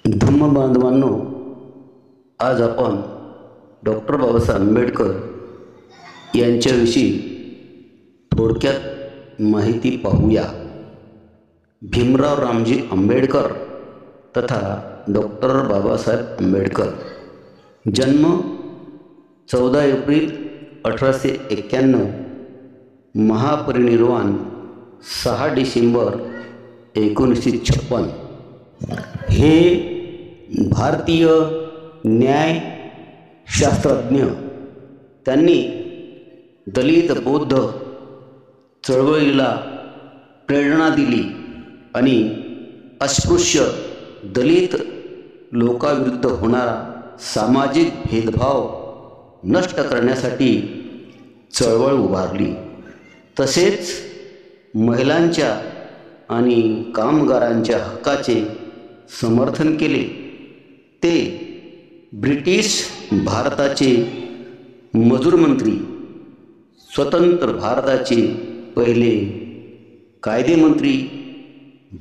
धम्म बांधवांनो, आज आपण डॉक्टर बाबासाहेब आंबेडकर यांच्याविषयी थोडक्यात माहिती पाहूया। भीमराव रामजी आंबेडकर तथा डॉक्टर बाबासाहेब आंबेडकर, जन्म 14 एप्रिल 1891, महापरिनिर्वाण 6 डिसेंबर 1956। हे भारतीय न्यायशास्त्रज्ञ। त्यांनी दलित बौद्ध चळवळीला प्रेरणा दिली आणि अस्पृश्य दलित लोकांविरुद्ध होणारा सामाजिक भेदभाव नष्ट करण्यासाठी चळवळ उभारली। तसेच महिलांच्या आणि कामगारांच्या हक्काचे समर्थन केले। ते ब्रिटिश भारताचे मजूर मंत्री, स्वतंत्र भारताचे पहिले कायदेमंत्री,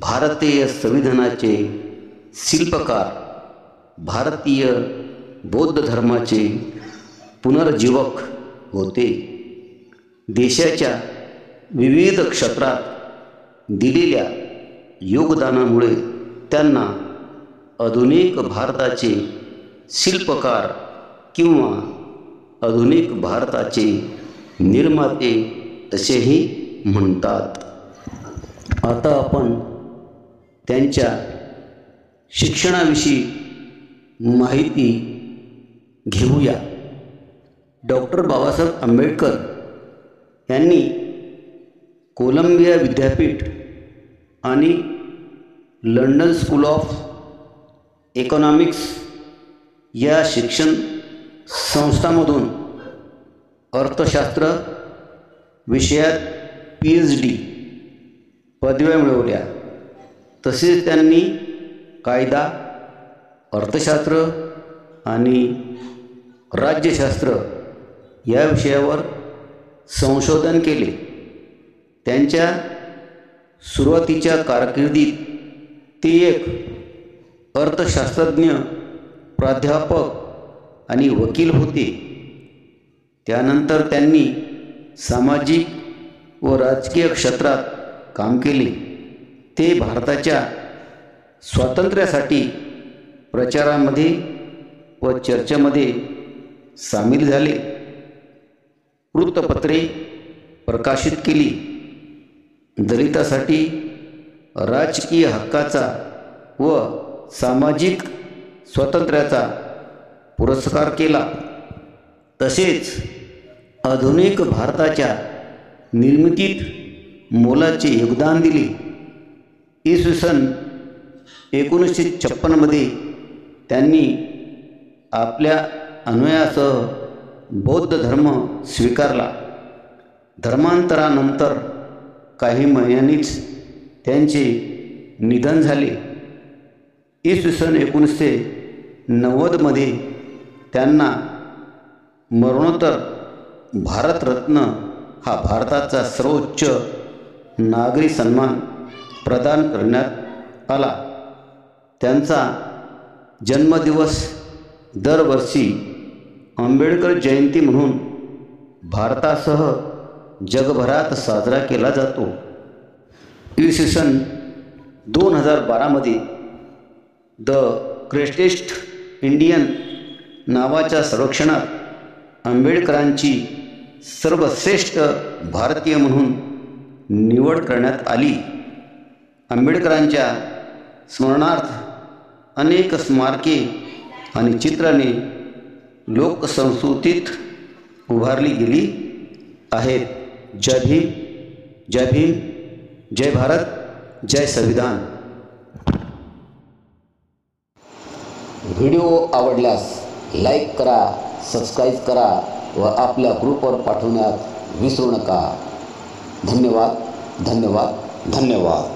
भारतीय संविधानाचे शिल्पकार, भारतीय बौद्ध धर्माचे पुनर्जीवक होते। देशाच्या विविध क्षेत्रात दिलेल्या योगदानामुळे त्यांना आधुनिक भारताचे शिल्पकार किंवा आधुनिक भारताचे निर्माते असेही म्हणतात। आता आपण त्यांच्या शिक्षणाविषयी माहिती घेऊया। डॉक्टर बाबासाहेब आंबेडकर यांनी कोलंबिया विद्यापीठ आणि लंडन स्कूल ऑफ इकॉनॉमिक्स या शिक्षण संस्थांमधून अर्थशास्त्र विषयात PhD पदव्या मिळवल्या। तसेच त्यांनी कायदा, अर्थशास्त्र आणि राज्यशास्त्र या विषयावर संशोधन केले। त्यांच्या सुरुवातीच्या कारकिर्दीत ते एक अर्थशास्त्रज्ञ, प्राध्यापक आणि वकील होते। त्यानंतर त्यांनी सामाजिक व राजकीय क्षेत्रात काम केले। ते भारताच्या स्वातंत्र्यासाठी प्रचारामध्ये व चर्चेमध्ये सामील झाले। वृत्तपत्रे प्रकाशित केली। दलितांसाठी राजकीय हक्काचा व सामाजिक स्वातंत्र्याचा पुरस्कार केला। तसेच आधुनिक भारताच्या निर्मितीत मोलाचे योगदान दिले। इसवी सन 1956 मध्ये त्यांनी आपल्या अन्वयासह बौद्ध धर्म स्वीकारला। धर्मांतरानंतर काही महिन्यांनीच त्यांचे निधन झाले। इसवी सन 1990 मध्ये त्यांना मरणोत्तर भारतरत्न हा भारताचा सर्वोच्च नागरी सन्मान प्रदान करण्यात आला। त्यांचा जन्मदिवस दरवर्षी आंबेडकर जयंती म्हणून भारतासह जगभरात साजरा केला जातो। इसवी सन 2012 मध्ये द ग्रेटेस्ट इंडियन नावाच्या सर्वेक्षणात आंबेडकरांची सर्वश्रेष्ठ भारतीय म्हणून निवड करण्यात आली। आंबेडकरांच्या स्मरणार्थ अनेक स्मारके आणि चित्रणे लोकसंस्कृतीत उभारली गेली आहेत। जय भीम, जय भीम, जय भारत, जय संविधान। व्हिडिओ आवडल्यास लाईक करा, सबस्क्राईब करा व आपल्या ग्रुपवर पाठवण्यात विसरू नका। धन्यवाद, धन्यवाद, धन्यवाद।